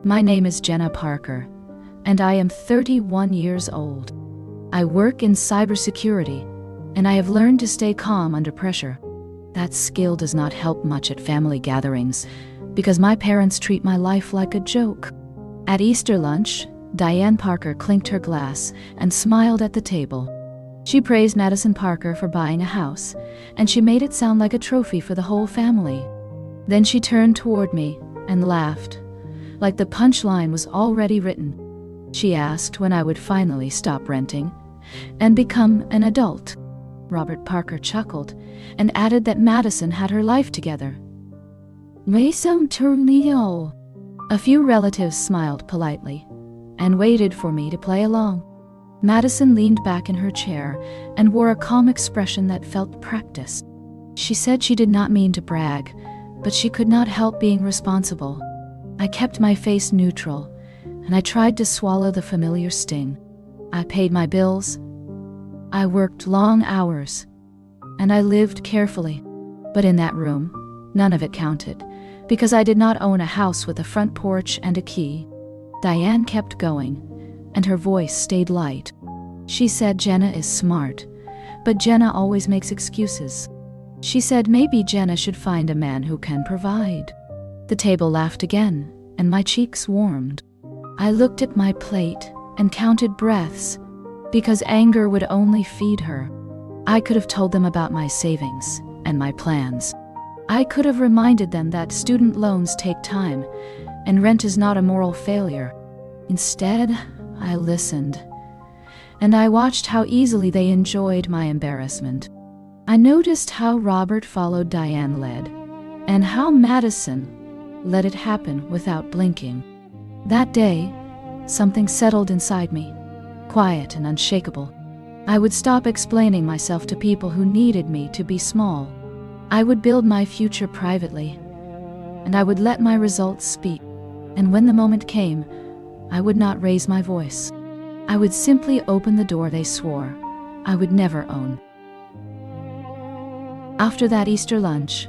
My name is Jenna Parker, and I am 31 years old. I work in cybersecurity, and I have learned to stay calm under pressure. That skill does not help much at family gatherings, because my parents treat my life like a joke. At Easter lunch, Diane Parker clinked her glass and smiled at the table. She praised Madison Parker for buying a house, and she made it sound like a trophy for the whole family. Then she turned toward me and laughed, like the punchline was already written. She asked when I would finally stop renting and become an adult. Robert Parker chuckled and added that Madison had her life together. Maison Tourneo. A few relatives smiled politely and waited for me to play along. Madison leaned back in her chair and wore a calm expression that felt practiced. She said she did not mean to brag, but she could not help being responsible. I kept my face neutral, and I tried to swallow the familiar sting. I paid my bills. I worked long hours, and I lived carefully. But in that room, none of it counted, because I did not own a house with a front porch and a key. Diane kept going, and her voice stayed light. She said Jenna is smart, but Jenna always makes excuses. She said maybe Jenna should find a man who can provide. The table laughed again, and my cheeks warmed. I looked at my plate and counted breaths, because anger would only feed her. I could have told them about my savings and my plans. I could have reminded them that student loans take time, and rent is not a moral failure. Instead, I listened, and I watched how easily they enjoyed my embarrassment. I noticed how Robert followed Diane led, and how Madison let it happen without blinking. That day, something settled inside me, quiet and unshakable. I would stop explaining myself to people who needed me to be small. I would build my future privately, and I would let my results speak. And when the moment came, I would not raise my voice. I would simply open the door they swore I would never own. After that Easter lunch,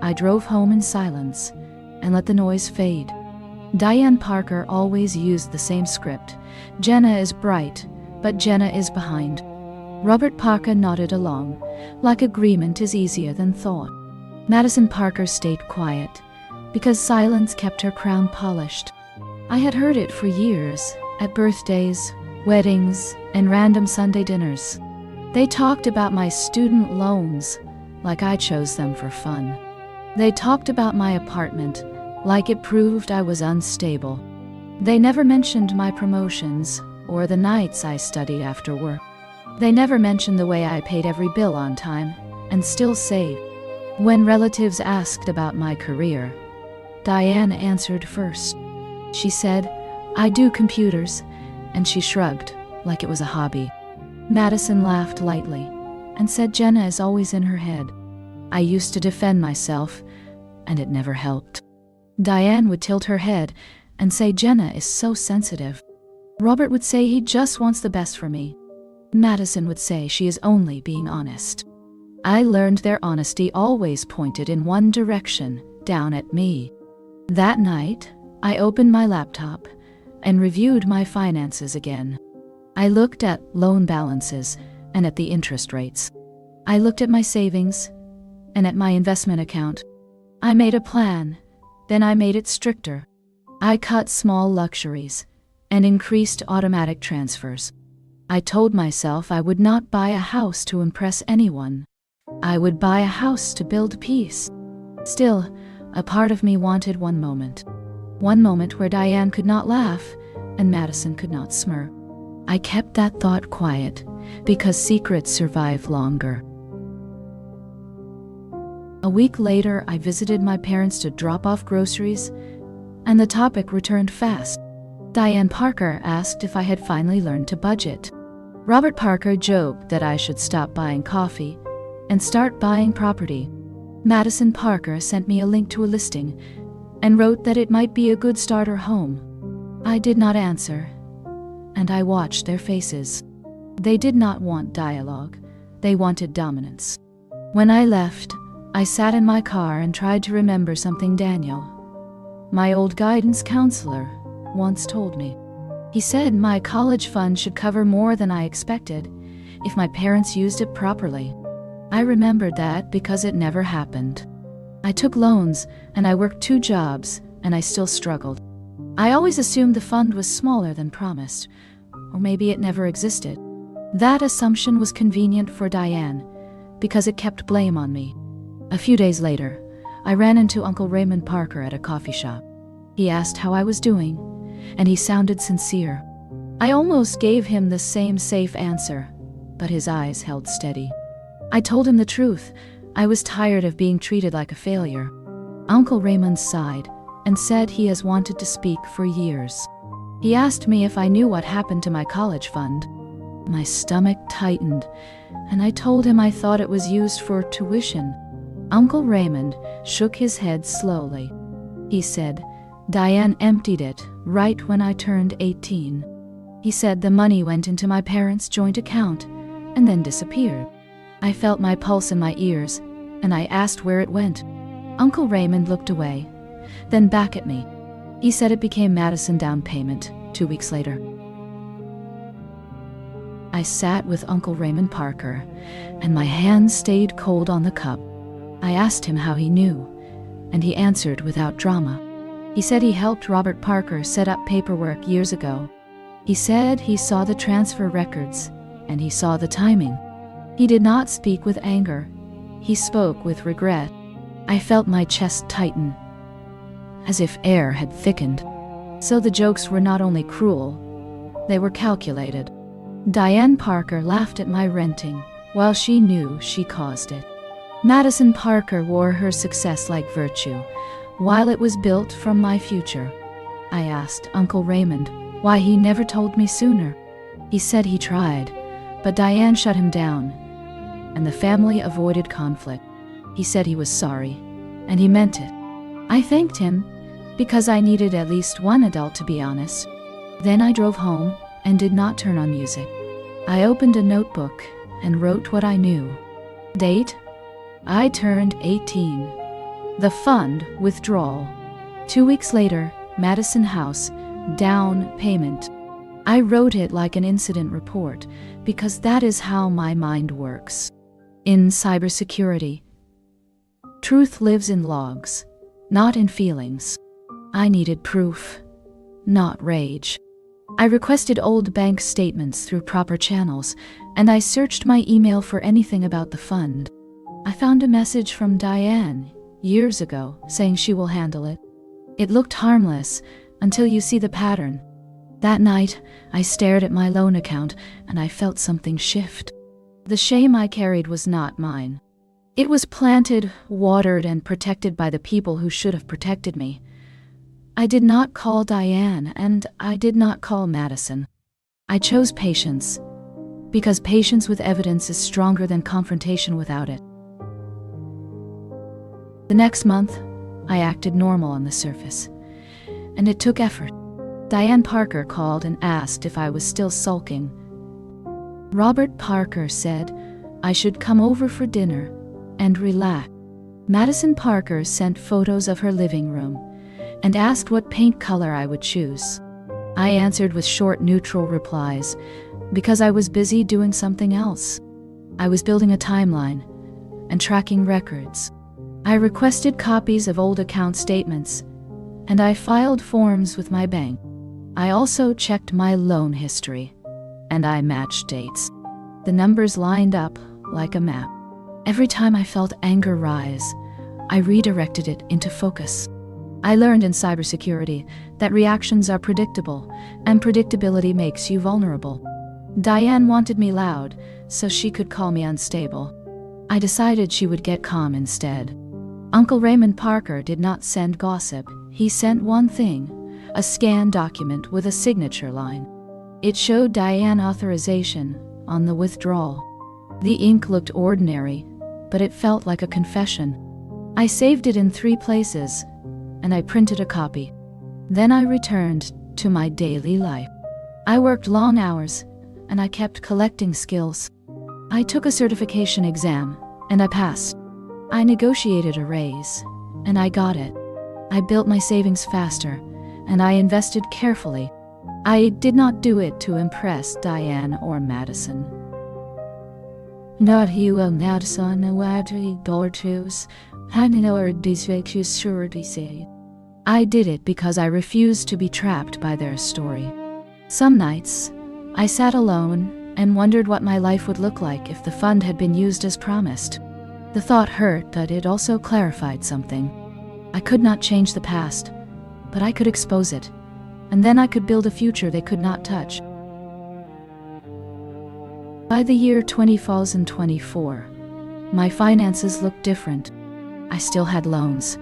I drove home in silence and let the noise fade. Diane Parker always used the same script. Jenna is bright, but Jenna is behind. Robert Parker nodded along, like agreement is easier than thought. Madison Parker stayed quiet, because silence kept her crown polished. I had heard it for years, at birthdays, weddings, and random Sunday dinners. They talked about my student loans, like I chose them for fun. They talked about my apartment, like it proved I was unstable. They never mentioned my promotions or the nights I studied after work. They never mentioned the way I paid every bill on time and still saved. When relatives asked about my career, Diane answered first. She said, "I do computers," and she shrugged like it was a hobby. Madison laughed lightly and said Jenna is always in her head. I used to defend myself, and it never helped. Diane would tilt her head and say Jenna is so sensitive. Robert would say he just wants the best for me. Madison would say she is only being honest. I learned their honesty always pointed in one direction, down at me. That night, I opened my laptop and reviewed my finances again. I looked at loan balances and at the interest rates. I looked at my savings and at my investment account. I made a plan, then I made it stricter. I cut small luxuries and increased automatic transfers. I told myself I would not buy a house to impress anyone. I would buy a house to build peace. Still, a part of me wanted one moment. One moment where Diane could not laugh and Madison could not smirk. I kept that thought quiet because secrets survive longer. A week later, I visited my parents to drop off groceries, and the topic returned fast. Diane Parker asked if I had finally learned to budget. Robert Parker joked that I should stop buying coffee and start buying property. Madison Parker sent me a link to a listing and wrote that it might be a good starter home. I did not answer, and I watched their faces. They did not want dialogue. They wanted dominance. When I left, I sat in my car and tried to remember something Daniel, my old guidance counselor, once told me. He said my college fund should cover more than I expected if my parents used it properly. I remembered that because it never happened. I took loans and I worked 2 jobs and I still struggled. I always assumed the fund was smaller than promised, or maybe it never existed. That assumption was convenient for Diane because it kept blame on me. A few days later, I ran into Uncle Raymond Parker at a coffee shop. He asked how I was doing, and he sounded sincere. I almost gave him the same safe answer, but his eyes held steady. I told him the truth. I was tired of being treated like a failure. Uncle Raymond sighed and said he has wanted to speak for years. He asked me if I knew what happened to my college fund. My stomach tightened, and I told him I thought it was used for tuition. Uncle Raymond shook his head slowly. He said, "Diane emptied it right when I turned 18. He said the money went into my parents' joint account and then disappeared. I felt my pulse in my ears, and I asked where it went. Uncle Raymond looked away, then back at me. He said it became Madison down payment 2 weeks later." I sat with Uncle Raymond Parker, and my hands stayed cold on the cup. I asked him how he knew, and he answered without drama. He said he helped Robert Parker set up paperwork years ago. He said he saw the transfer records, and he saw the timing. He did not speak with anger. He spoke with regret. I felt my chest tighten, as if air had thickened. So the jokes were not only cruel, they were calculated. Diane Parker laughed at my renting, while she knew she caused it. Madison Parker wore her success like virtue, while it was built from my future. I asked Uncle Raymond why he never told me sooner. He said he tried, but Diane shut him down, and the family avoided conflict. He said he was sorry, and he meant it. I thanked him, because I needed at least one adult to be honest. Then I drove home and did not turn on music. I opened a notebook and wrote what I knew. Date: I turned 18. The fund withdrawal. 2 weeks later, Madison House, down payment. I wrote it like an incident report because that is how my mind works. In cybersecurity, truth lives in logs, not in feelings. I needed proof, not rage. I requested old bank statements through proper channels, and I searched my email for anything about the fund. I found a message from Diane years ago saying she will handle it. It looked harmless until you see the pattern. That night, I stared at my loan account and I felt something shift. The shame I carried was not mine. It was planted, watered, and protected by the people who should have protected me. I did not call Diane, and I did not call Madison. I chose patience, because patience with evidence is stronger than confrontation without it. The next month, I acted normal on the surface, and it took effort. Diane Parker called and asked if I was still sulking. Robert Parker said I should come over for dinner and relax. Madison Parker sent photos of her living room and asked what paint color I would choose. I answered with short, neutral replies because I was busy doing something else. I was building a timeline and tracking records. I requested copies of old account statements, and I filed forms with my bank. I also checked my loan history, and I matched dates. The numbers lined up like a map. Every time I felt anger rise, I redirected it into focus. I learned in cybersecurity that reactions are predictable, and predictability makes you vulnerable. Diane wanted me loud, so she could call me unstable. I decided she would get calm instead. Uncle Raymond Parker did not send gossip. He sent one thing, a scanned document with a signature line. It showed Diane authorization on the withdrawal. The ink looked ordinary, but it felt like a confession. I saved it in 3 places, and I printed a copy. Then I returned to my daily life. I worked long hours, and I kept collecting skills. I took a certification exam, and I passed. I negotiated a raise, and I got it. I built my savings faster, and I invested carefully. I did not do it to impress Diane or Madison. Not you will Madison daughter's I did it because I refused to be trapped by their story. Some nights, I sat alone and wondered what my life would look like if the fund had been used as promised. The thought hurt, but it also clarified something. I could not change the past, but I could expose it, and then I could build a future they could not touch. By the year 2024, my finances looked different. I still had loans,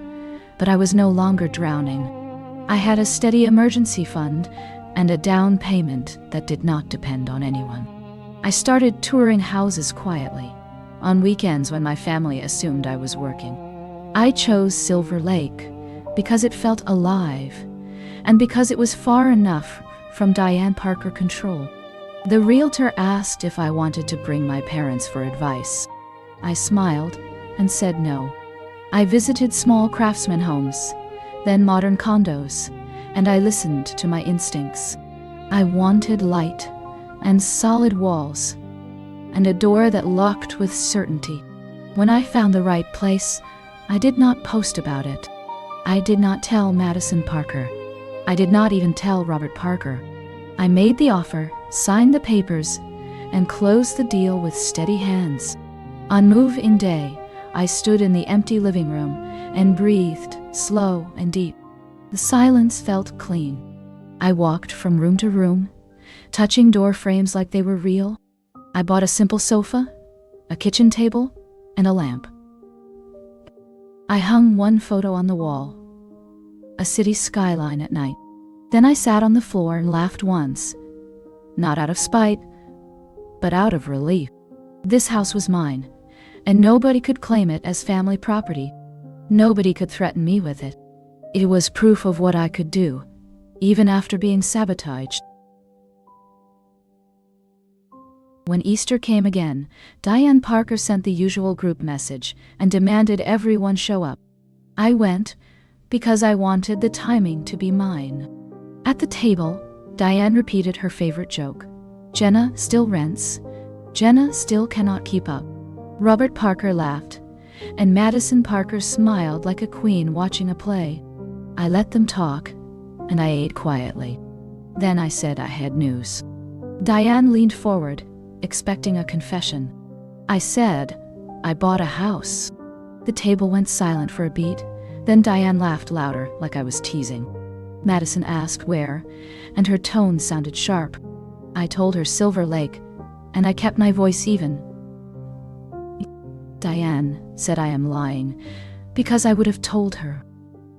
but I was no longer drowning. I had a steady emergency fund and a down payment that did not depend on anyone. I started touring houses quietly, on weekends when my family assumed I was working. I chose Silver Lake because it felt alive, and because it was far enough from Diane Parker control. The realtor asked if I wanted to bring my parents for advice. I smiled and said no. I visited small craftsman homes, then modern condos, and I listened to my instincts. I wanted light and solid walls, and a door that locked with certainty. When I found the right place, I did not post about it. I did not tell Madison Parker. I did not even tell Robert Parker. I made the offer, signed the papers, and closed the deal with steady hands. On move-in day, I stood in the empty living room and breathed slow and deep. The silence felt clean. I walked from room to room, touching door frames like they were real. I bought a simple sofa, a kitchen table, and a lamp. I hung one photo on the wall, a city skyline at night. Then I sat on the floor and laughed once, not out of spite, but out of relief. This house was mine, and nobody could claim it as family property. Nobody could threaten me with it. It was proof of what I could do, even after being sabotaged. When Easter came again, Diane Parker sent the usual group message and demanded everyone show up. I went because I wanted the timing to be mine. At the table, Diane repeated her favorite joke. Jenna still rents. Jenna still cannot keep up. Robert Parker laughed, and Madison Parker smiled like a queen watching a play. I let them talk, and I ate quietly. Then I said I had news. Diane leaned forward, expecting a confession. I said, I bought a house. The table went silent for a beat, then Diane laughed louder, like I was teasing. Madison asked where, and her tone sounded sharp. I told her Silver Lake, and I kept my voice even. Diane said I am lying, because I would have told her.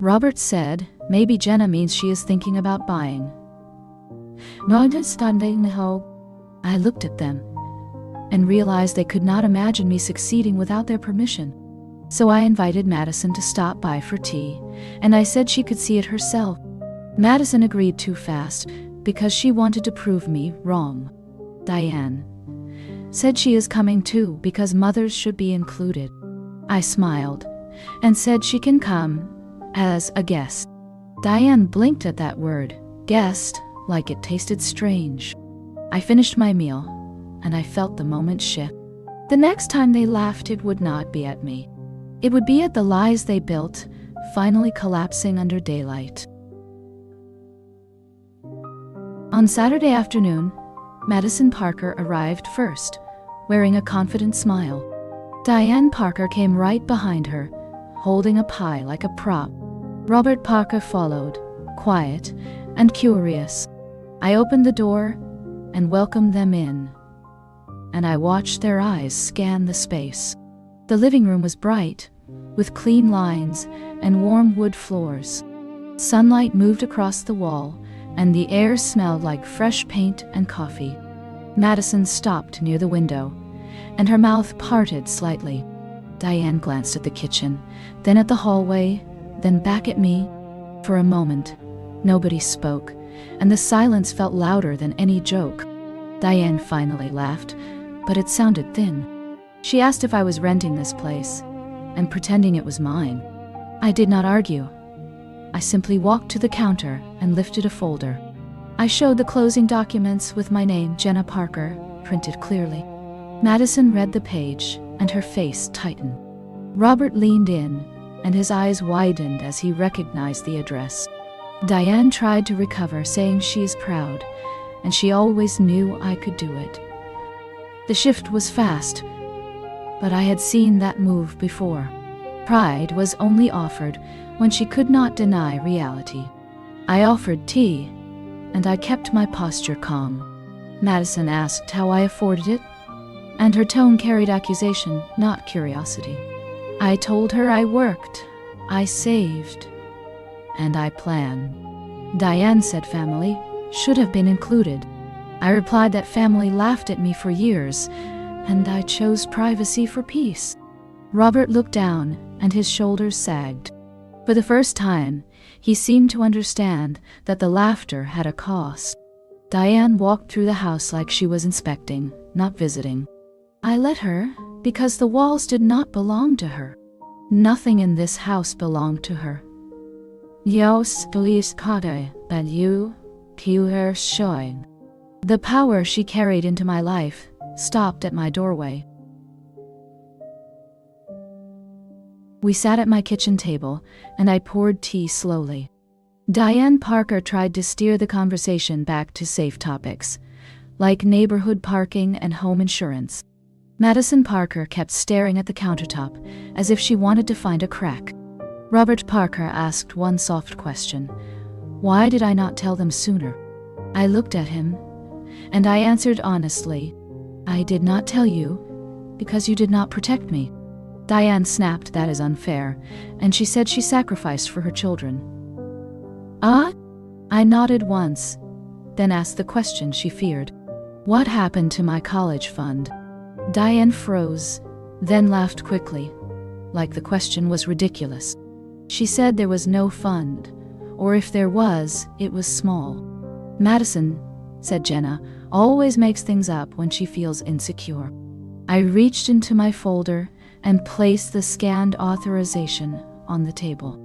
Robert said, maybe Jenna means she is thinking about buying. Not understanding how. I looked at them, and realized they could not imagine me succeeding without their permission. So I invited Madison to stop by for tea, and I said she could see it herself. Madison agreed too fast, because she wanted to prove me wrong. Diane said she is coming too, because mothers should be included. I smiled, and said she can come as a guest. Diane blinked at that word, guest, like it tasted strange. I finished my meal, and I felt the moment shift. The next time they laughed, it would not be at me. It would be at the lies they built, finally collapsing under daylight. On Saturday afternoon, Madison Parker arrived first, wearing a confident smile. Diane Parker came right behind her, holding a pie like a prop. Robert Parker followed, quiet and curious. I opened the door and welcomed them in, and I watched their eyes scan the space. The living room was bright, with clean lines and warm wood floors. Sunlight moved across the wall, and the air smelled like fresh paint and coffee. Madison stopped near the window, and her mouth parted slightly. Diane glanced at the kitchen, then at the hallway, then back at me. For a moment, nobody spoke, and the silence felt louder than any joke. Diane finally laughed, but it sounded thin. She asked if I was renting this place, and pretending it was mine. I did not argue. I simply walked to the counter and lifted a folder. I showed the closing documents with my name, Jenna Parker, printed clearly. Madison read the page, and her face tightened. Robert leaned in, and his eyes widened as he recognized the address. Diane tried to recover, saying she is proud, and she always knew I could do it. The shift was fast, but I had seen that move before. Pride was only offered when she could not deny reality. I offered tea, and I kept my posture calm. Madison asked how I afforded it, and her tone carried accusation, not curiosity. I told her I worked, I saved, and I planned. Diane said family should have been included. I replied that family laughed at me for years, and I chose privacy for peace. Robert looked down, and his shoulders sagged. For the first time, he seemed to understand that the laughter had a cost. Diane walked through the house like she was inspecting, not visiting. I let her because the walls did not belong to her. Nothing in this house belonged to her. The power she carried into my life stopped at my doorway. We sat at my kitchen table, and I poured tea slowly. Diane Parker tried to steer the conversation back to safe topics, like neighborhood parking and home insurance. Madison Parker kept staring at the countertop, as if she wanted to find a crack. Robert Parker asked one soft question. Why did I not tell them sooner? I looked at him, and I answered honestly, I did not tell you because you did not protect me. Diane snapped, that is unfair, and she said she sacrificed for her children. I nodded once, then asked the question she feared. What happened to my college fund? Diane froze, then laughed quickly, like the question was ridiculous. She said there was no fund, or if there was, it was small. Madison, said Jenna, always makes things up when she feels insecure. I reached into my folder and placed the scanned authorization on the table.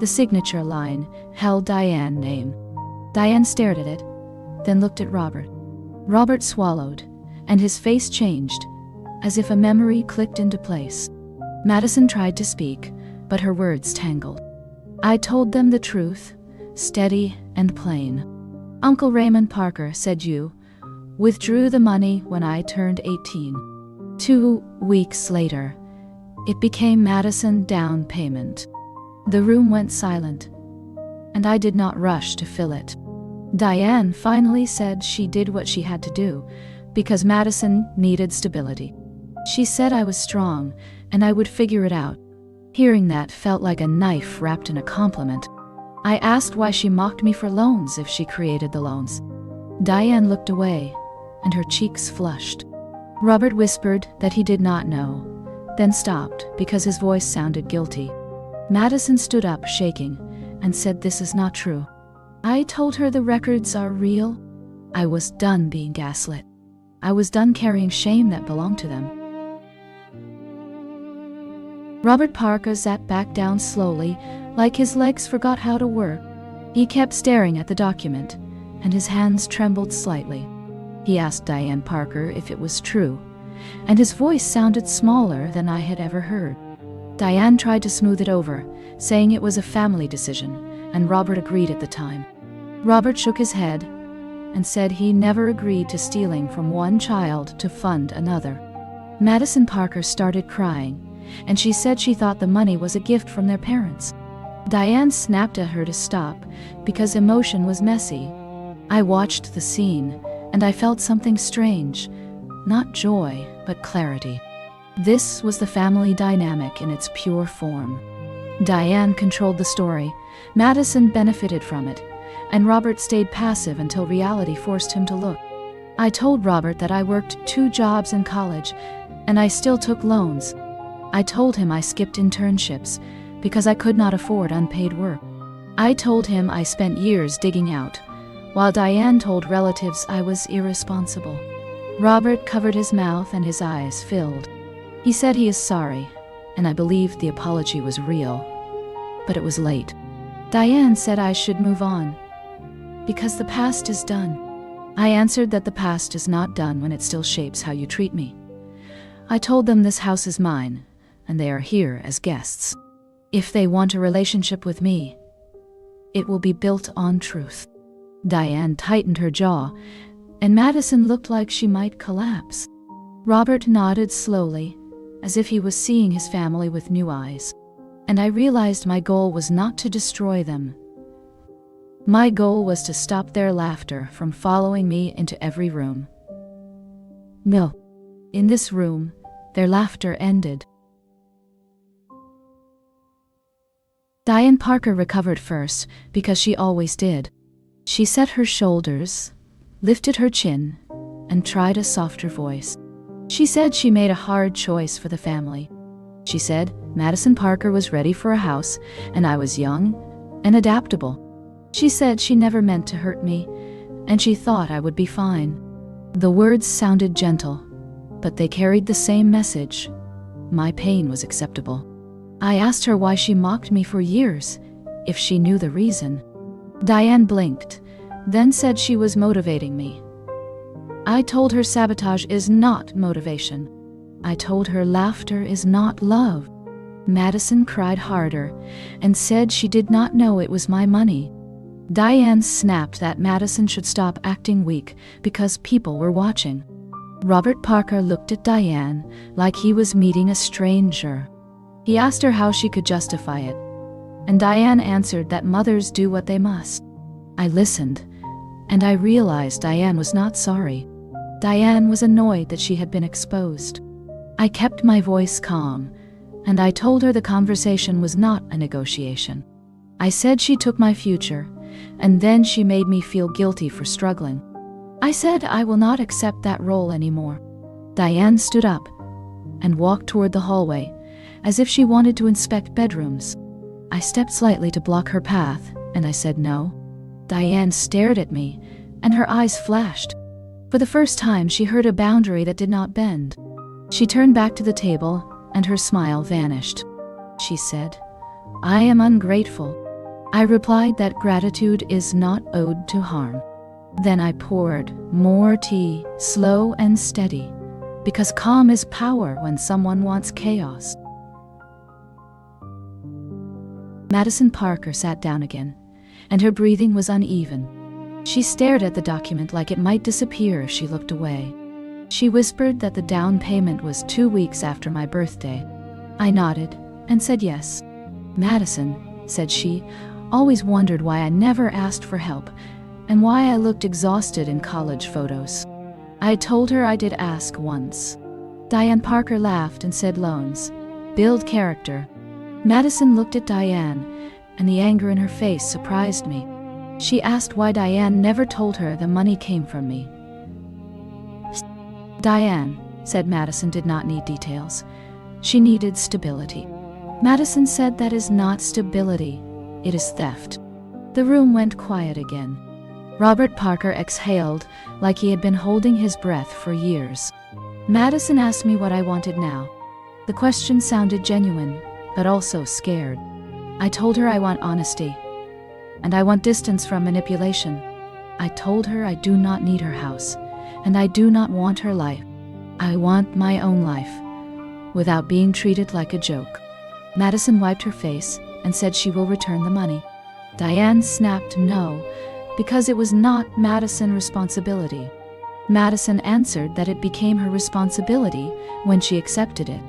The signature line held Diane's name. Diane stared at it, then looked at Robert. Robert swallowed, and his face changed, as if a memory clicked into place. Madison tried to speak, but her words tangled. I told them the truth, steady and plain. Uncle Raymond Parker said you withdrew the money when I turned 18. 2 weeks later, it became Madison down payment. The room went silent, and I did not rush to fill it. Diane finally said she did what she had to do, because Madison needed stability. She said I was strong, and I would figure it out. Hearing that felt like a knife wrapped in a compliment. I asked why she mocked me for loans if she created the loans. Diane looked away, and her cheeks flushed. Robert whispered that he did not know, then stopped because his voice sounded guilty. Madison stood up, shaking, and said this is not true. I told her the records are real. I was done being gaslit. I was done carrying shame that belonged to them. Robert Parker sat back down slowly, like his legs forgot how to work. He kept staring at the document, and his hands trembled slightly. He asked Diane Parker if it was true, and his voice sounded smaller than I had ever heard. Diane tried to smooth it over, saying it was a family decision, and Robert agreed at the time. Robert shook his head and said he never agreed to stealing from one child to fund another. Madison Parker started crying, and she said she thought the money was a gift from their parents. Diane snapped at her to stop because emotion was messy. I watched the scene, and I felt something strange, not joy, but clarity. This was the family dynamic in its pure form. Diane controlled the story, Madison benefited from it, and Robert stayed passive until reality forced him to look. I told Robert that I worked 2 jobs in college, and I still took loans. I told him I skipped internships because I could not afford unpaid work. I told him I spent years digging out, while Diane told relatives I was irresponsible. Robert covered his mouth and his eyes filled. He said he is sorry, and I believed the apology was real, but it was late. Diane said I should move on, because the past is done. I answered that the past is not done when it still shapes how you treat me. I told them this house is mine, and they are here as guests. If they want a relationship with me, it will be built on truth. Diane tightened her jaw, and Madison looked like she might collapse. Robert nodded slowly, as if he was seeing his family with new eyes. And I realized my goal was not to destroy them. My goal was to stop their laughter from following me into every room. No, in this room, their laughter ended. Diane Parker recovered first, because she always did. She set her shoulders, lifted her chin, and tried a softer voice. She said she made a hard choice for the family. She said Madison Parker was ready for a house, and I was young and adaptable. She said she never meant to hurt me, and she thought I would be fine. The words sounded gentle, but they carried the same message. My pain was acceptable. I asked her why she mocked me for years, if she knew the reason. Diane blinked, then said she was motivating me. I told her sabotage is not motivation. I told her laughter is not love. Madison cried harder and said she did not know it was my money. Diane snapped that Madison should stop acting weak because people were watching. Robert Parker looked at Diane like he was meeting a stranger. He asked her how she could justify it, and Diane answered that mothers do what they must. I listened, and I realized Diane was not sorry. Diane was annoyed that she had been exposed. I kept my voice calm, and I told her the conversation was not a negotiation. I said she took my future, and then she made me feel guilty for struggling. I said I will not accept that role anymore. Diane stood up and walked toward the hallway, as if she wanted to inspect bedrooms. I stepped slightly to block her path, and I said no. Diane stared at me, and her eyes flashed. For the first time, she heard a boundary that did not bend. She turned back to the table, and her smile vanished. She said, "I am ungrateful." I replied that gratitude is not owed to harm. Then I poured more tea, slow and steady, because calm is power when someone wants chaos. Madison Parker sat down again, and her breathing was uneven. She stared at the document like it might disappear if she looked away. She whispered that the down payment was 2 weeks after my birthday. I nodded and said yes. Madison, said she, always wondered why I never asked for help and why I looked exhausted in college photos. I told her I did ask once. Diane Parker laughed and said loans build character. Madison looked at Diane, and the anger in her face surprised me. She asked why Diane never told her the money came from me. Diane, said Madison, did not need details. She needed stability. Madison said that is not stability, it is theft. The room went quiet again. Robert Parker exhaled like he had been holding his breath for years. Madison asked me what I wanted now. The question sounded genuine, but also scared. I told her I want honesty, and I want distance from manipulation. I told her I do not need her house, and I do not want her life. I want my own life, without being treated like a joke. Madison wiped her face and said she will return the money. Diane snapped no, because it was not Madison's responsibility. Madison answered that it became her responsibility when she accepted it.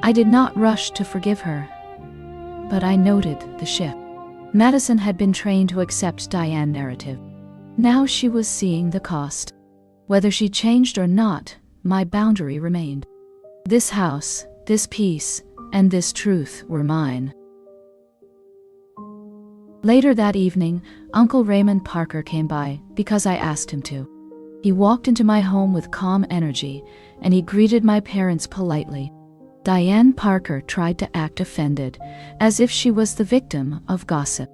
I did not rush to forgive her, but I noted the shift. Madison had been trained to accept Diane's narrative. Now she was seeing the cost. Whether she changed or not, my boundary remained. This house, this peace, and this truth were mine. Later that evening, Uncle Raymond Parker came by because I asked him to. He walked into my home with calm energy, and he greeted my parents politely. Diane Parker tried to act offended, as if she was the victim of gossip.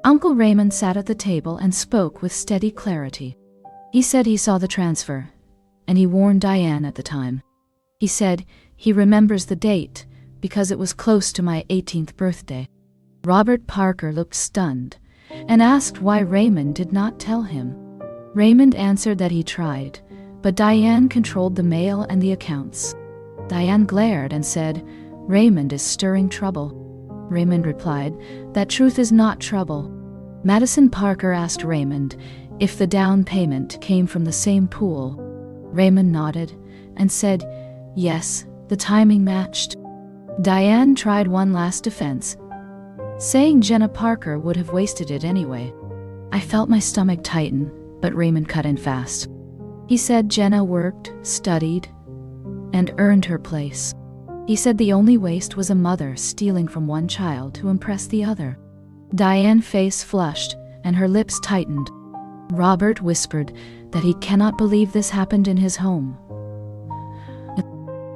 Uncle Raymond sat at the table and spoke with steady clarity. He said he saw the transfer, and he warned Diane at the time. He said he remembers the date because it was close to my 18th birthday. Robert Parker looked stunned, and asked why Raymond did not tell him. Raymond answered that he tried, but Diane controlled the mail and the accounts. Diane glared and said, "Raymond is stirring trouble." Raymond replied, "That truth is not trouble." Madison Parker asked Raymond if the down payment came from the same pool. Raymond nodded and said, "Yes, the timing matched." Diane tried one last defense, saying Jenna Parker would have wasted it anyway. I felt my stomach tighten, but Raymond cut in fast. He said Jenna worked, studied, and earned her place. He said the only waste was a mother stealing from one child to impress the other. Diane's face flushed and her lips tightened. Robert whispered that he cannot believe this happened in his home.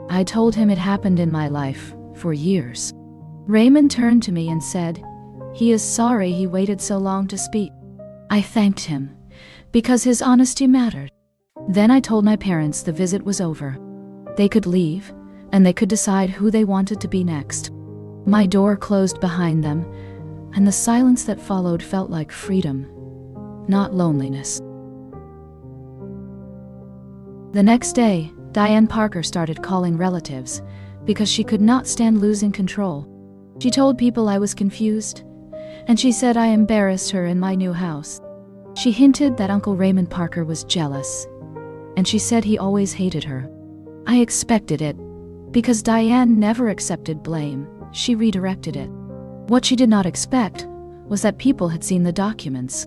I told him it happened in my life for years. Raymond turned to me and said, "He is sorry he waited so long to speak." I thanked him, because his honesty mattered. Then I told my parents the visit was over. They could leave, and they could decide who they wanted to be next. My door closed behind them, and the silence that followed felt like freedom, not loneliness. The next day, Diane Parker started calling relatives because she could not stand losing control. She told people I was confused, and she said I embarrassed her in my new house. She hinted that Uncle Raymond Parker was jealous, and she said he always hated her. I expected it, because Diane never accepted blame. She redirected it. What she did not expect was that people had seen the documents.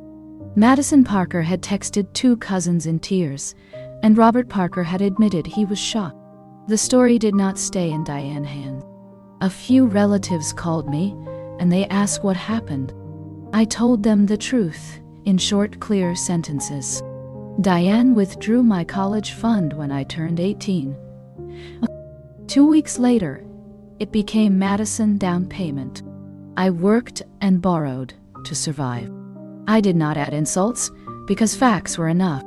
Madison Parker had texted 2 cousins in tears, and Robert Parker had admitted he was shocked. The story did not stay in Diane's hands. A few relatives called me, and they asked what happened. I told them the truth, in short, clear sentences. Diane withdrew my college fund when I turned 18. 2 weeks later, it became Madison down payment. I worked and borrowed to survive. I did not add insults, because facts were enough.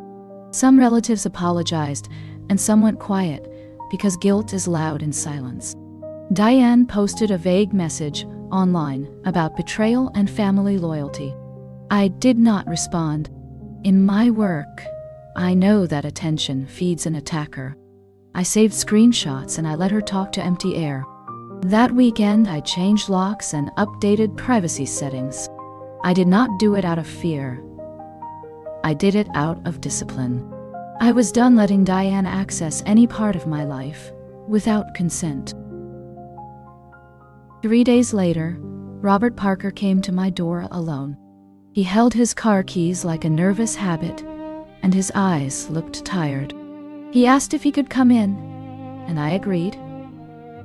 Some relatives apologized, and some went quiet, because guilt is loud in silence. Diane posted a vague message online about betrayal and family loyalty. I did not respond. In my work, I know that attention feeds an attacker. I saved screenshots and I let her talk to empty air. That weekend, I changed locks and updated privacy settings. I did not do it out of fear. I did it out of discipline. I was done letting Diane access any part of my life without consent. 3 days later, Robert Parker came to my door alone. He held his car keys like a nervous habit, and his eyes looked tired. He asked if he could come in, and I agreed,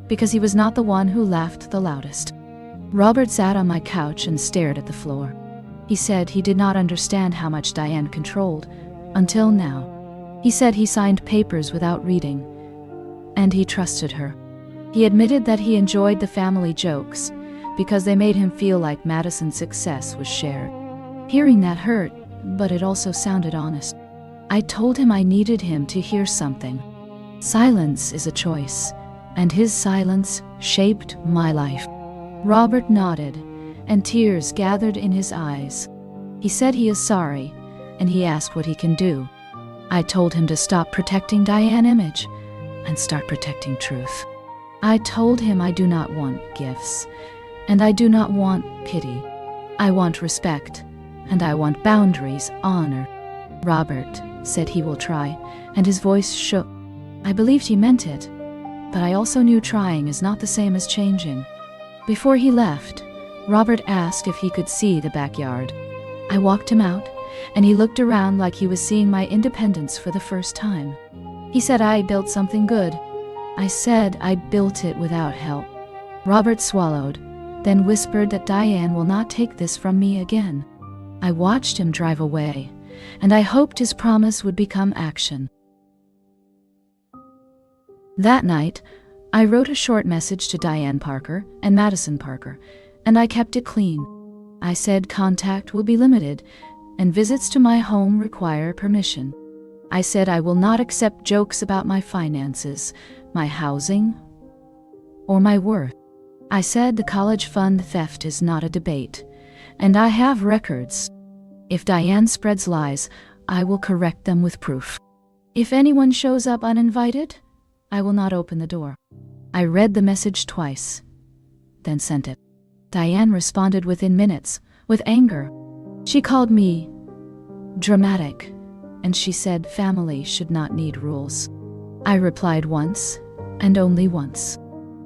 because he was not the one who laughed the loudest. Robert sat on my couch and stared at the floor. He said he did not understand how much Diane controlled, until now. He said he signed papers without reading, and he trusted her. He admitted that he enjoyed the family jokes, because they made him feel like Madison's success was shared. Hearing that hurt, but it also sounded honest. I told him I needed him to hear something. Silence is a choice, and his silence shaped my life. Robert nodded, and tears gathered in his eyes. He said he is sorry, and he asked what he can do. I told him to stop protecting Diane's image and start protecting truth. I told him I do not want gifts, and I do not want pity. I want respect, and I want boundaries, honor. Robert said he will try, and his voice shook. I believed he meant it, but I also knew trying is not the same as changing. Before he left, Robert asked if he could see the backyard. I walked him out, and he looked around like he was seeing my independence for the first time. He said I built something good. I said I built it without help. Robert swallowed, then whispered that Diane will not take this from me again. I watched him drive away, and I hoped his promise would become action. That night, I wrote a short message to Diane Parker and Madison Parker, and I kept it clean. I said contact will be limited, and visits to my home require permission. I said I will not accept jokes about my finances, my housing, or my worth. I said the college fund theft is not a debate, and I have records. If Diane spreads lies, I will correct them with proof. If anyone shows up uninvited, I will not open the door." I read the message twice, then sent it. Diane responded within minutes, with anger. She called me dramatic, and she said family should not need rules. I replied once, and only once.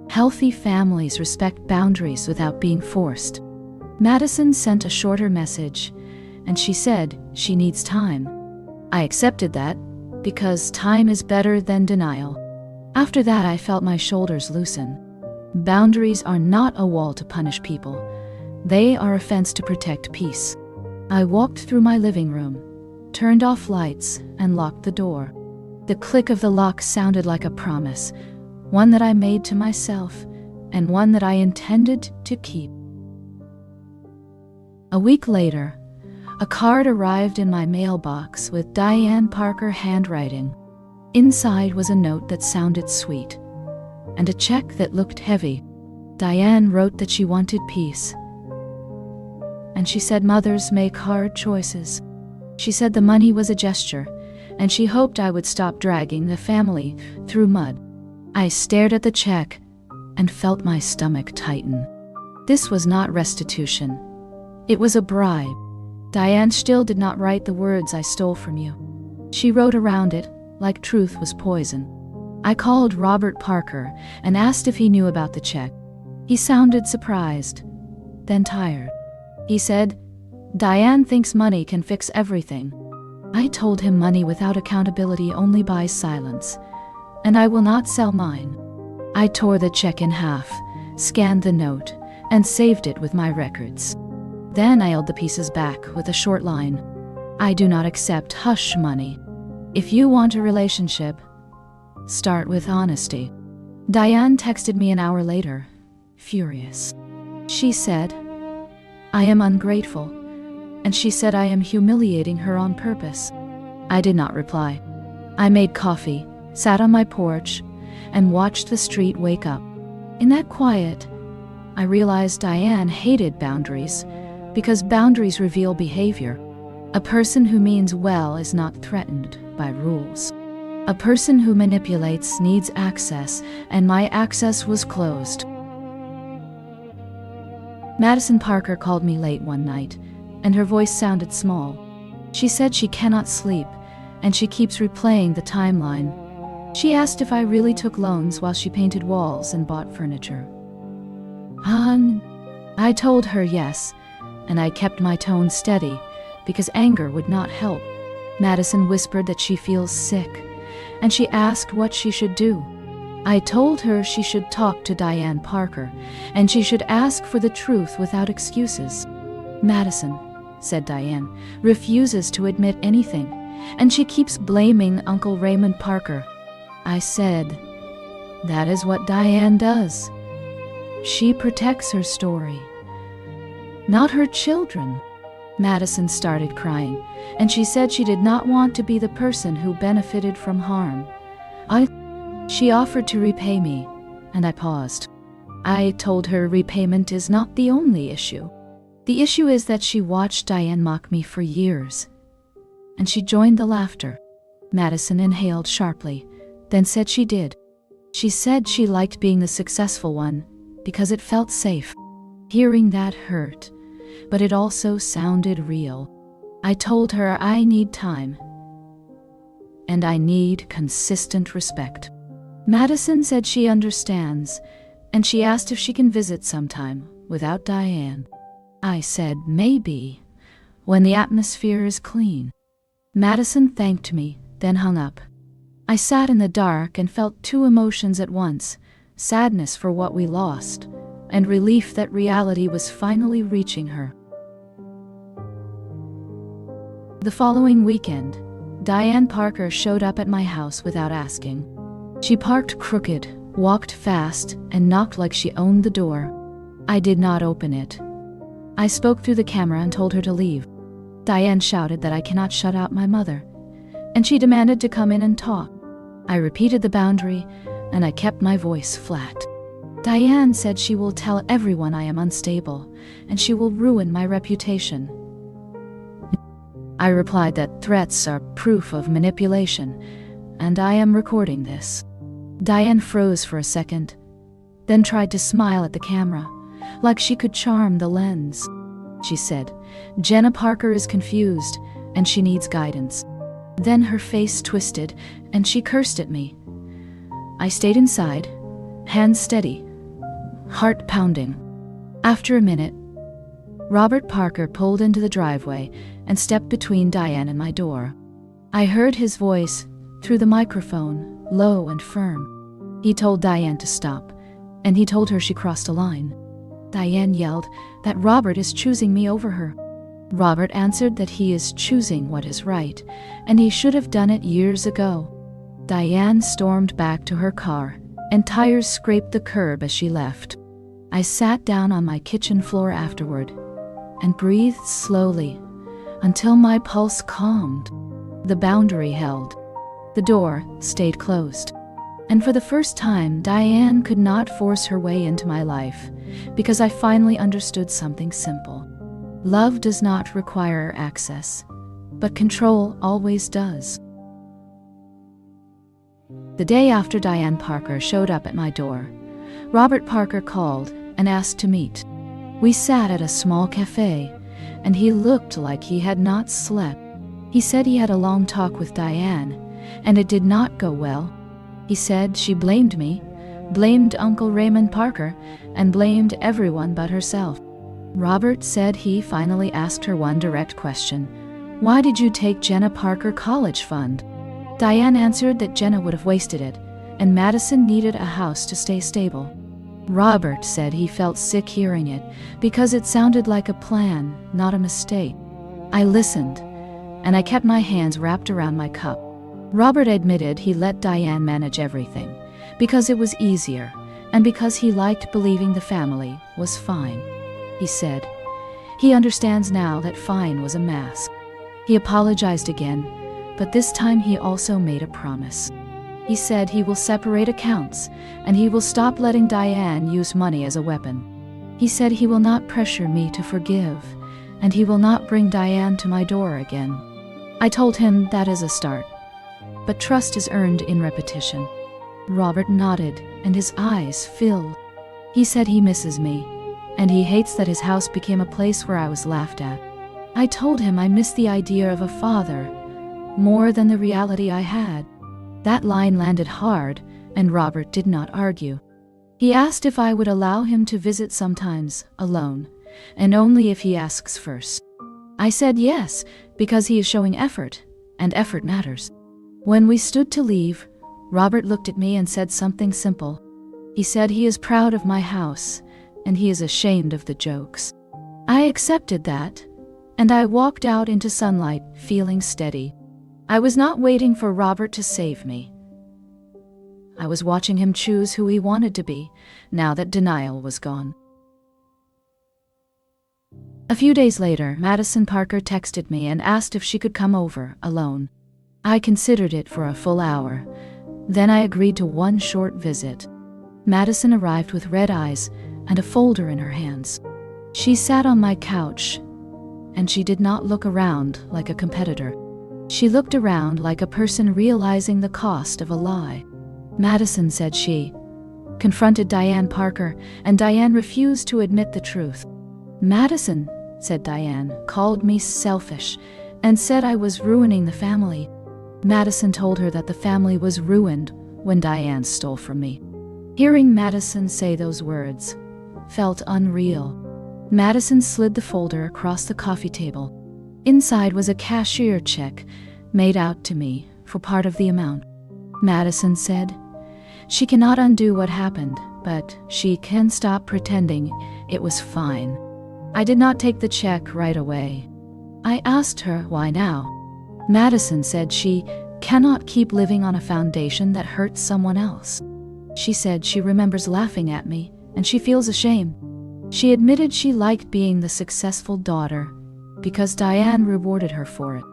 Healthy families respect boundaries without being forced. Madison sent a shorter message, and she said she needs time. I accepted that, because time is better than denial. After that, I felt my shoulders loosen. Boundaries are not a wall to punish people. They are a fence to protect peace. I walked through my living room, turned off lights, and locked the door. The click of the lock sounded like a promise, one that I made to myself, and one that I intended to keep. A week later, a card arrived in my mailbox with Diane Parker handwriting. Inside was a note that sounded sweet, and a check that looked heavy. Diane wrote that she wanted peace, and she said mothers make hard choices. She said the money was a gesture, and she hoped I would stop dragging the family through mud. I stared at the check and felt my stomach tighten. This was not restitution. It was a bribe. Diane still did not write the words "I stole from you." She wrote around it, like truth was poison. I called Robert Parker and asked if he knew about the check. He sounded surprised, then tired. He said, "Diane thinks money can fix everything." I told him money without accountability only buys silence, and I will not sell mine. I tore the check in half, scanned the note, and saved it with my records. Then I held the pieces back with a short line. I do not accept hush money. If you want a relationship, start with honesty. Diane texted me an hour later, furious. She said, "I am ungrateful," and she said I am humiliating her on purpose. I did not reply. I made coffee, sat on my porch, and watched the street wake up. In that quiet, I realized Diane hated boundaries, because boundaries reveal behavior. A person who means well is not threatened by rules. A person who manipulates needs access, and my access was closed. Madison Parker called me late one night, and her voice sounded small. She said she cannot sleep, and she keeps replaying the timeline. She asked if I really took loans while she painted walls and bought furniture. I told her yes, and I kept my tone steady, because anger would not help. Madison whispered that she feels sick, and she asked what she should do. I told her she should talk to Diane Parker, and she should ask for the truth without excuses. "Madison," said Diane, "refuses to admit anything, and she keeps blaming Uncle Raymond Parker." I said, "That is what Diane does. She protects her story, not her children." Madison started crying, and she said she did not want to be the person who benefited from harm. She offered to repay me, and I paused. I told her repayment is not the only issue. The issue is that she watched Diane mock me for years, and she joined the laughter. Madison inhaled sharply, then said she did. She said she liked being the successful one because it felt safe. Hearing that hurt, but it also sounded real. I told her I need time, and I need consistent respect. Madison said she understands, and she asked if she can visit sometime without Diane. I said maybe, when the atmosphere is clean. Madison thanked me, then hung up. I sat in the dark and felt two emotions at once, sadness for what we lost, and relief that reality was finally reaching her. The following weekend, Diane Parker showed up at my house without asking. She parked crooked, walked fast, and knocked like she owned the door. I did not open it. I spoke through the camera and told her to leave. Diane shouted that I cannot shut out my mother, and she demanded to come in and talk. I repeated the boundary, and I kept my voice flat. Diane said she will tell everyone I am unstable, and she will ruin my reputation. I replied that threats are proof of manipulation, and I am recording this. Diane froze for a second, then tried to smile at the camera, like she could charm the lens. She said, "Jenna Parker is confused, and she needs guidance." Then her face twisted, and she cursed at me. I stayed inside, hands steady, heart pounding. After a minute, Robert Parker pulled into the driveway and stepped between Diane and my door. I heard his voice through the microphone, low and firm. He told Diane to stop, and he told her she crossed a line. Diane yelled that Robert is choosing me over her. Robert answered that he is choosing what is right, and he should have done it years ago. Diane stormed back to her car, and tires scraped the curb as she left. I sat down on my kitchen floor afterward and breathed slowly until my pulse calmed. The boundary held. The door stayed closed. And for the first time, Diane could not force her way into my life, because I finally understood something simple. Love does not require access, but control always does. The day after Diane Parker showed up at my door, Robert Parker called and asked to meet. We sat at a small cafe, and he looked like he had not slept. He said he had a long talk with Diane, and it did not go well. He said she blamed me, blamed Uncle Raymond Parker, and blamed everyone but herself. Robert said he finally asked her one direct question. "Why did you take Jenna Parker College Fund?" Diane answered that Jenna would have wasted it, and Madison needed a house to stay stable. Robert said he felt sick hearing it, because it sounded like a plan, not a mistake. I listened, and I kept my hands wrapped around my cup. Robert admitted he let Diane manage everything, because it was easier, and because he liked believing the family was fine. He said he understands now that fine was a mask. He apologized again, but this time he also made a promise. He said he will separate accounts, and he will stop letting Diane use money as a weapon. He said he will not pressure me to forgive, and he will not bring Diane to my door again. I told him that is a start, but trust is earned in repetition. Robert nodded, and his eyes filled. He said he misses me, and he hates that his house became a place where I was laughed at. I told him I missed the idea of a father more than the reality I had. That line landed hard, and Robert did not argue. He asked if I would allow him to visit sometimes, alone, and only if he asks first. I said yes, because he is showing effort, and effort matters. When we stood to leave, Robert looked at me and said something simple. He said he is proud of my house, and he is ashamed of the jokes. I accepted that, and I walked out into sunlight, feeling steady. I was not waiting for Robert to save me. I was watching him choose who he wanted to be, now that denial was gone. A few days later, Madison Parker texted me and asked if she could come over, alone. I considered it for a full hour. Then I agreed to one short visit. Madison arrived with red eyes and a folder in her hands. She sat on my couch, and she did not look around like a competitor. She looked around like a person realizing the cost of a lie. Madison said she confronted Diane Parker, and Diane refused to admit the truth. Madison, said Diane, called me selfish and said I was ruining the family. Madison told her that the family was ruined when Diane stole from me. Hearing Madison say those words felt unreal. Madison slid the folder across the coffee table. Inside was a cashier check made out to me for part of the amount. Madison said, she cannot undo what happened, but she can stop pretending it was fine. I did not take the check right away. I asked her why now. Madison said she cannot keep living on a foundation that hurts someone else. She said she remembers laughing at me, and she feels ashamed. She admitted she liked being the successful daughter because Diane rewarded her for it.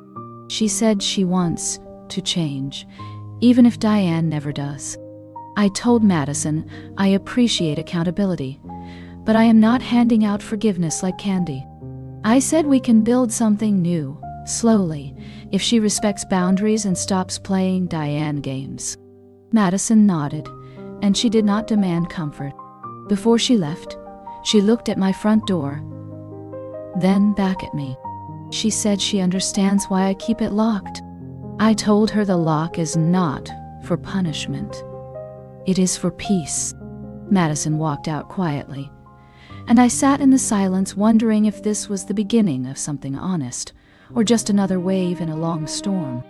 She said she wants to change, even if Diane never does. I told Madison I appreciate accountability, but I am not handing out forgiveness like candy. I said we can build something new, slowly, if she respects boundaries and stops playing Diane games. Madison nodded, and she did not demand comfort. Before she left, she looked at my front door, then back at me. She said she understands why I keep it locked. I told her the lock is not for punishment. It is for peace. Madison walked out quietly, and I sat in the silence wondering if this was the beginning of something honest, or just another wave in a long storm.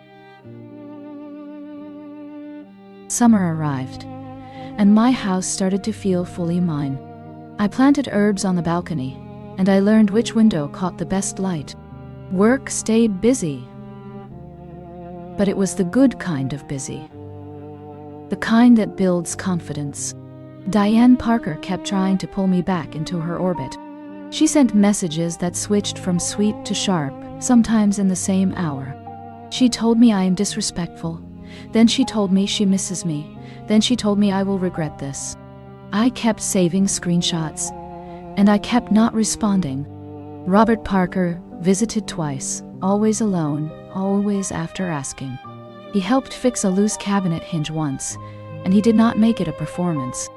Summer arrived, and my house started to feel fully mine. I planted herbs on the balcony, and I learned which window caught the best light. Work stayed busy, but it was the good kind of busy. The kind that builds confidence. Diane Parker kept trying to pull me back into her orbit. She sent messages that switched from sweet to sharp, sometimes in the same hour. She told me I am disrespectful. Then she told me she misses me. Then she told me I will regret this. I kept saving screenshots, and I kept not responding. Robert Parker visited twice, always alone, always after asking. He helped fix a loose cabinet hinge once, and he did not make it a performance.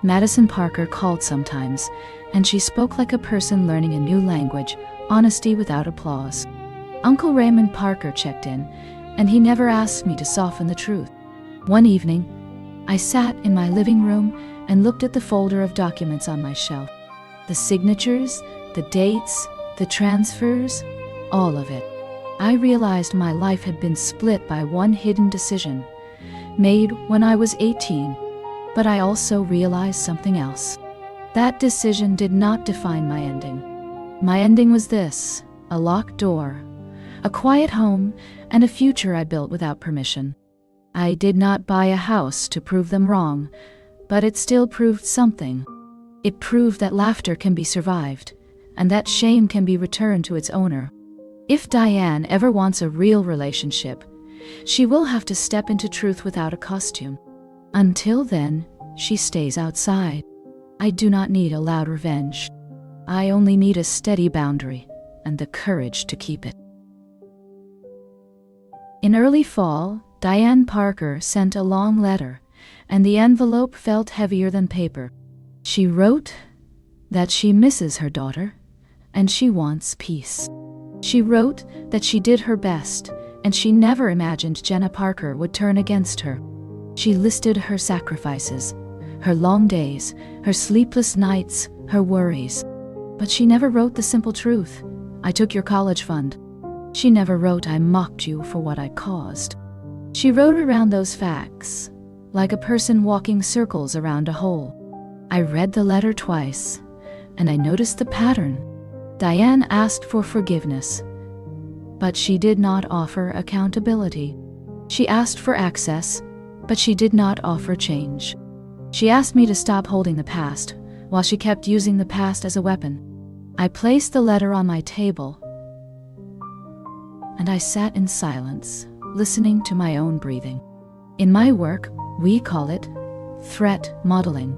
Madison Parker called sometimes, and she spoke like a person learning a new language, honesty without applause. Uncle Raymond Parker checked in, and he never asked me to soften the truth. One evening, I sat in my living room and looked at the folder of documents on my shelf. The signatures, the dates, the transfers, all of it. I realized my life had been split by one hidden decision, made when I was 18. But I also realized something else. That decision did not define my ending. My ending was this: a locked door, a quiet home, and a future I built without permission. I did not buy a house to prove them wrong, but it still proved something. It proved that laughter can be survived, and that shame can be returned to its owner. If Diane ever wants a real relationship, she will have to step into truth without a costume. Until then, she stays outside. I do not need a loud revenge. I only need a steady boundary and the courage to keep it. In early fall, Diane Parker sent a long letter, and the envelope felt heavier than paper. She wrote that she misses her daughter, and she wants peace. She wrote that she did her best, and she never imagined Jenna Parker would turn against her. She listed her sacrifices, her long days, her sleepless nights, her worries. But she never wrote the simple truth: I took your college fund. She never wrote I mocked you for what I caused. She wrote around those facts, like a person walking circles around a hole. I read the letter twice, and I noticed the pattern. Diane asked for forgiveness, but she did not offer accountability. She asked for access, but she did not offer change. She asked me to stop holding the past, while she kept using the past as a weapon. I placed the letter on my table, and I sat in silence, listening to my own breathing. In my work, we call it threat modeling.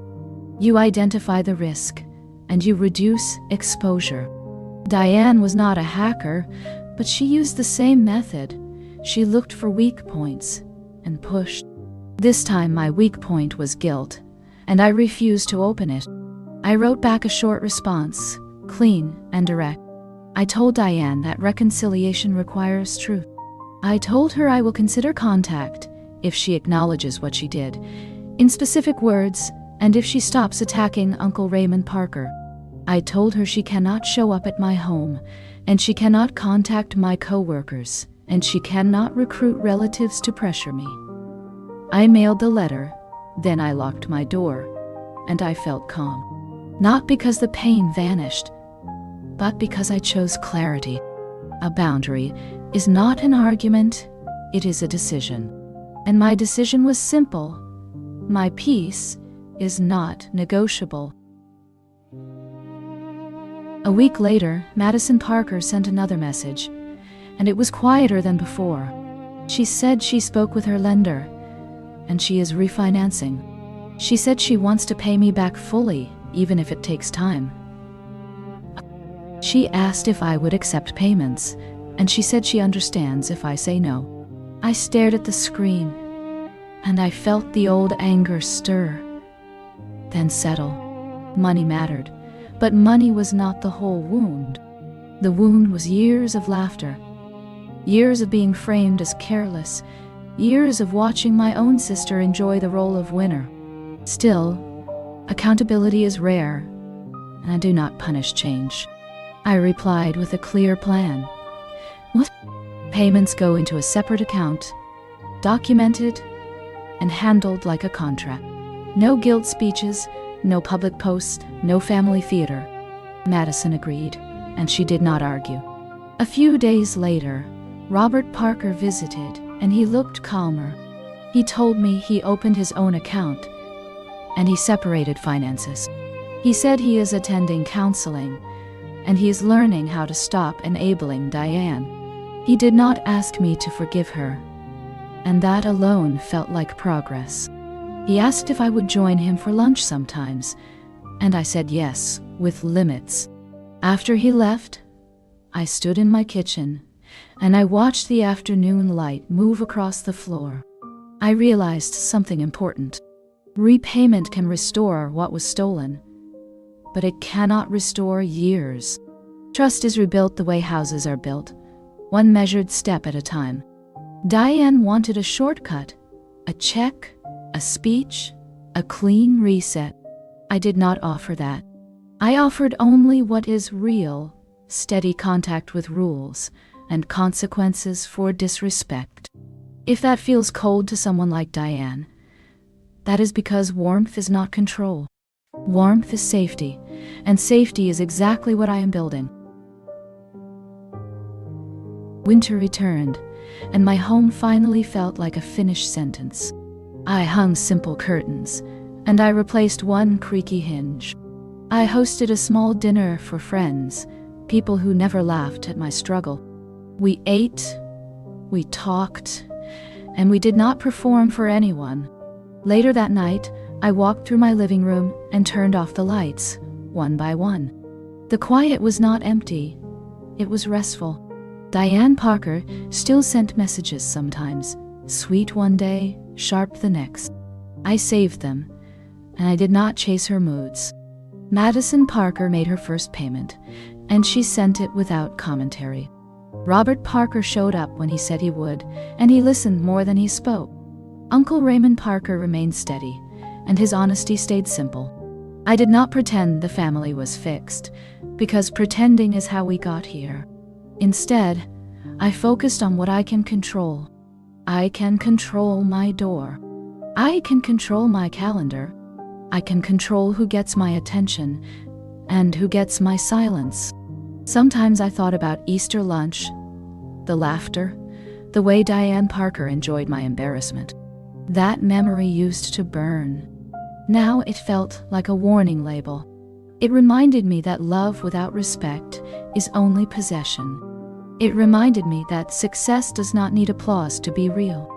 You identify the risk, and you reduce exposure. Diane was not a hacker, but she used the same method. She looked for weak points and pushed. This time my weak point was guilt, and I refused to open it. I wrote back a short response, clean and direct. I told Diane that reconciliation requires truth. I told her I will consider contact if she acknowledges what she did, in specific words, and if she stops attacking Uncle Raymond Parker. I told her she cannot show up at my home, and she cannot contact my co-workers, and she cannot recruit relatives to pressure me. I mailed the letter, then I locked my door, and I felt calm. Not because the pain vanished, but because I chose clarity. A boundary is not an argument, it is a decision. And my decision was simple. My peace is not negotiable. A week later, Madison Parker sent another message, and it was quieter than before. She said she spoke with her lender, and she is refinancing. She said she wants to pay me back fully, even if it takes time. She asked if I would accept payments, and she said she understands if I say no. I stared at the screen, and I felt the old anger stir, then settle. Money mattered, but money was not the whole wound. The wound was years of laughter, years of being framed as careless, years of watching my own sister enjoy the role of winner. Still, accountability is rare, and I do not punish change. I replied with a clear plan. What? Payments go into a separate account, documented and handled like a contract. No guilt speeches, no public posts, no family theater. Madison agreed, and she did not argue. A few days later, Robert Parker visited, and he looked calmer. He told me he opened his own account, and he separated finances. He said he is attending counseling, and he is learning how to stop enabling Diane. He did not ask me to forgive her, and that alone felt like progress. He asked if I would join him for lunch sometimes, and I said yes, with limits. After he left, I stood in my kitchen, and I watched the afternoon light move across the floor. I realized something important. Repayment can restore what was stolen, but it cannot restore years. Trust is rebuilt the way houses are built, one measured step at a time. Diane wanted a shortcut, a check, a speech, a clean reset. I did not offer that. I offered only what is real, steady contact with rules, and consequences for disrespect. If that feels cold to someone like Diane, that is because warmth is not control. Warmth is safety, and safety is exactly what I am building. Winter returned, and my home finally felt like a finished sentence. I hung simple curtains, and I replaced one creaky hinge. I hosted a small dinner for friends, people who never laughed at my struggle. We ate, we talked, and we did not perform for anyone. Later that night, I walked through my living room and turned off the lights, one by one. The quiet was not empty, it was restful. Diane Parker still sent messages sometimes, sweet one day, sharp the next. I saved them, and I did not chase her moods. Madison Parker made her first payment, and she sent it without commentary. Robert Parker showed up when he said he would, and he listened more than he spoke. Uncle Raymond Parker remained steady, and his honesty stayed simple. I did not pretend the family was fixed, because pretending is how we got here. Instead, I focused on what I can control. I can control my door. I can control my calendar. I can control who gets my attention and who gets my silence. Sometimes I thought about Easter lunch, the laughter, the way Diane Parker enjoyed my embarrassment. That memory used to burn. Now it felt like a warning label. It reminded me that love without respect is only possession. It reminded me that success does not need applause to be real.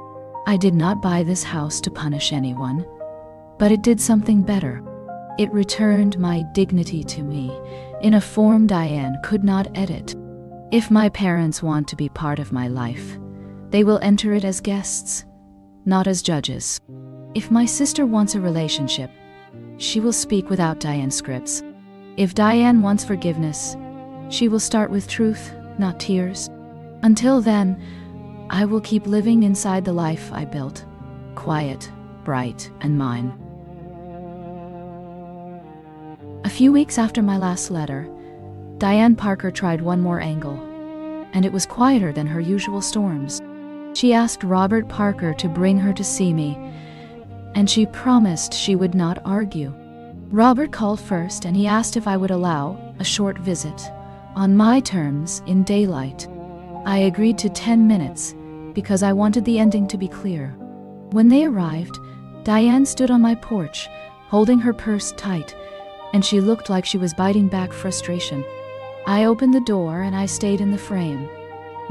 I did not buy this house to punish anyone, but it did something better. It returned my dignity to me in a form Diane could not edit. If my parents want to be part of my life, they will enter it as guests, not as judges. If my sister wants a relationship, she will speak without Diane scripts. If Diane wants forgiveness, she will start with truth, not tears. Until then, I will keep living inside the life I built, quiet, bright, and mine. A few weeks after my last letter, Diane Parker tried one more angle, and it was quieter than her usual storms. She asked Robert Parker to bring her to see me, and she promised she would not argue. Robert called first, and he asked if I would allow a short visit, on my terms, in daylight. I agreed to 10 minutes, because I wanted the ending to be clear. When they arrived, Diane stood on my porch, holding her purse tight, and she looked like she was biting back frustration. I opened the door and I stayed in the frame.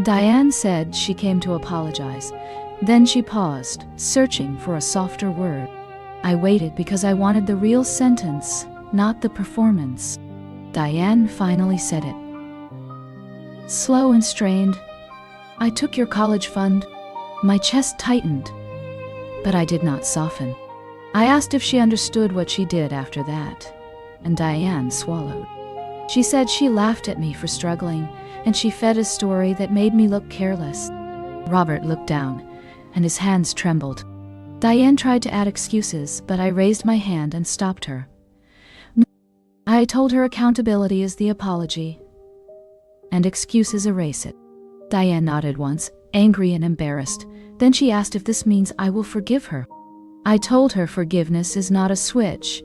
Diane said she came to apologize. Then she paused, searching for a softer word. I waited because I wanted the real sentence, not the performance. Diane finally said it. Slow and strained. I took your college fund. My chest tightened, but I did not soften. I asked if she understood what she did after that, and Diane swallowed. She said she laughed at me for struggling, and she fed a story that made me look careless. Robert looked down, and his hands trembled. Diane tried to add excuses, but I raised my hand and stopped her. I told her accountability is the apology, and excuses erase it. Diane nodded once, angry and embarrassed. Then she asked if this means I will forgive her. I told her forgiveness is not a switch.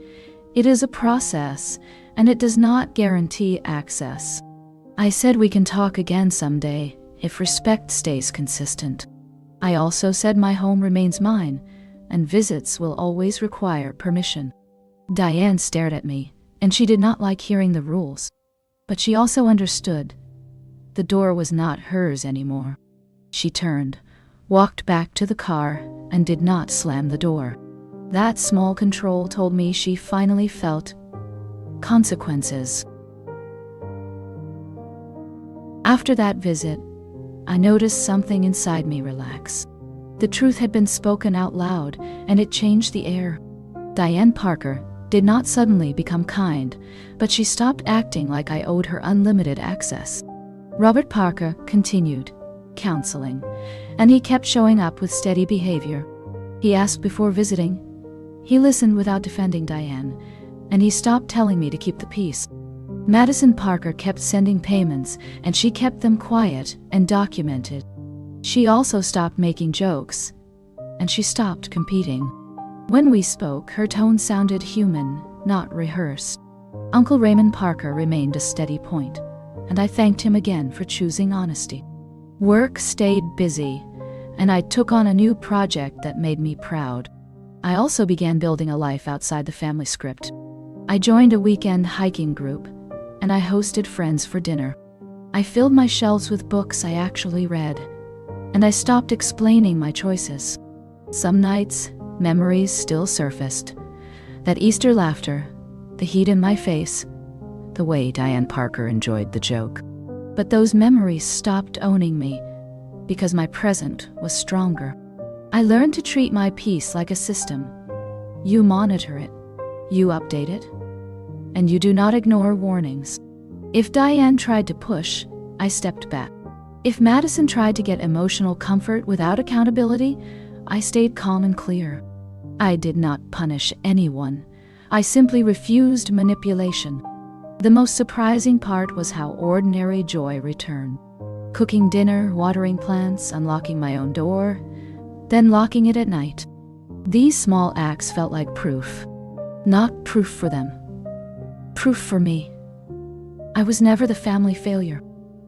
It is a process, and it does not guarantee access. I said we can talk again someday, if respect stays consistent. I also said my home remains mine, and visits will always require permission. Diane stared at me, and she did not like hearing the rules. But she also understood. The door was not hers anymore. She turned, walked back to the car, and did not slam the door. That small control told me she finally felt consequences. After that visit, I noticed something inside me relax. The truth had been spoken out loud, and it changed the air. Diane Parker did not suddenly become kind, but she stopped acting like I owed her unlimited access. Robert Parker continued counseling, and he kept showing up with steady behavior. He asked before visiting. He listened without defending Diane, and he stopped telling me to keep the peace. Madison Parker kept sending payments, and she kept them quiet and documented. She also stopped making jokes, and she stopped competing. When we spoke, her tone sounded human, not rehearsed. Uncle Raymond Parker remained a steady point, and I thanked him again for choosing honesty. Work stayed busy, and I took on a new project that made me proud. I also began building a life outside the family script. I joined a weekend hiking group, and I hosted friends for dinner. I filled my shelves with books I actually read, and I stopped explaining my choices. Some nights, memories still surfaced. That Easter laughter, the heat in my face, the way Diane Parker enjoyed the joke. But those memories stopped owning me, because my present was stronger. I learned to treat my peace like a system. You monitor it, you update it, and you do not ignore warnings. If Diane tried to push, I stepped back. If Madison tried to get emotional comfort without accountability, I stayed calm and clear. I did not punish anyone. I simply refused manipulation. The most surprising part was how ordinary joy returned. Cooking dinner, watering plants, unlocking my own door, then locking it at night. These small acts felt like proof. Not proof for them. Proof for me. I was never the family failure.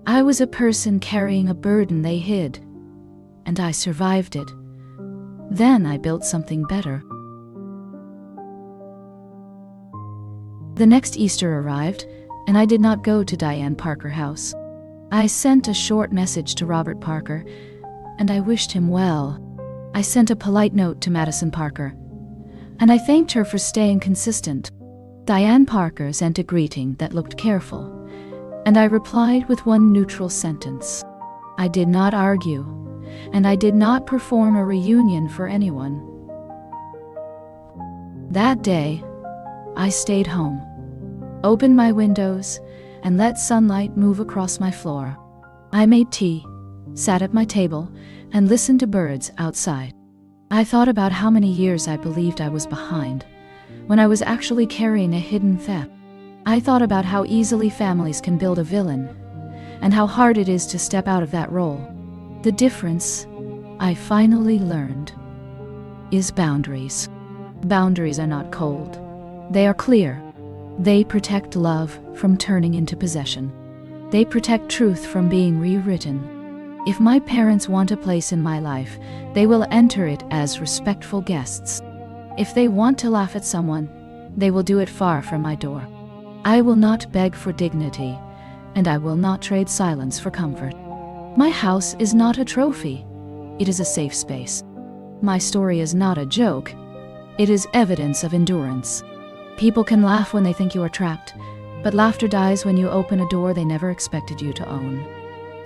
I was a person carrying a burden they hid, and I survived it. Then I built something better. The next Easter arrived, and I did not go to Diane Parker House. I sent a short message to Robert Parker, and I wished him well. I sent a polite note to Madison Parker, and I thanked her for staying consistent. Diane Parker sent a greeting that looked careful, and I replied with one neutral sentence. I did not argue, and I did not perform a reunion for anyone. That day, I stayed home, opened my windows, and let sunlight move across my floor. I made tea, sat at my table, and listened to birds outside. I thought about how many years I believed I was behind, when I was actually carrying a hidden theft. I thought about how easily families can build a villain, and how hard it is to step out of that role. The difference, I finally learned, is boundaries. Boundaries are not cold. They are clear. They protect love from turning into possession. They protect truth from being rewritten. If my parents want a place in my life, they will enter it as respectful guests. If they want to laugh at someone, they will do it far from my door. I will not beg for dignity, and I will not trade silence for comfort. My house is not a trophy. It is a safe space. My story is not a joke. It is evidence of endurance. People can laugh when they think you are trapped, but laughter dies when you open a door they never expected you to own.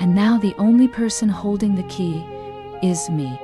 And now the only person holding the key is me.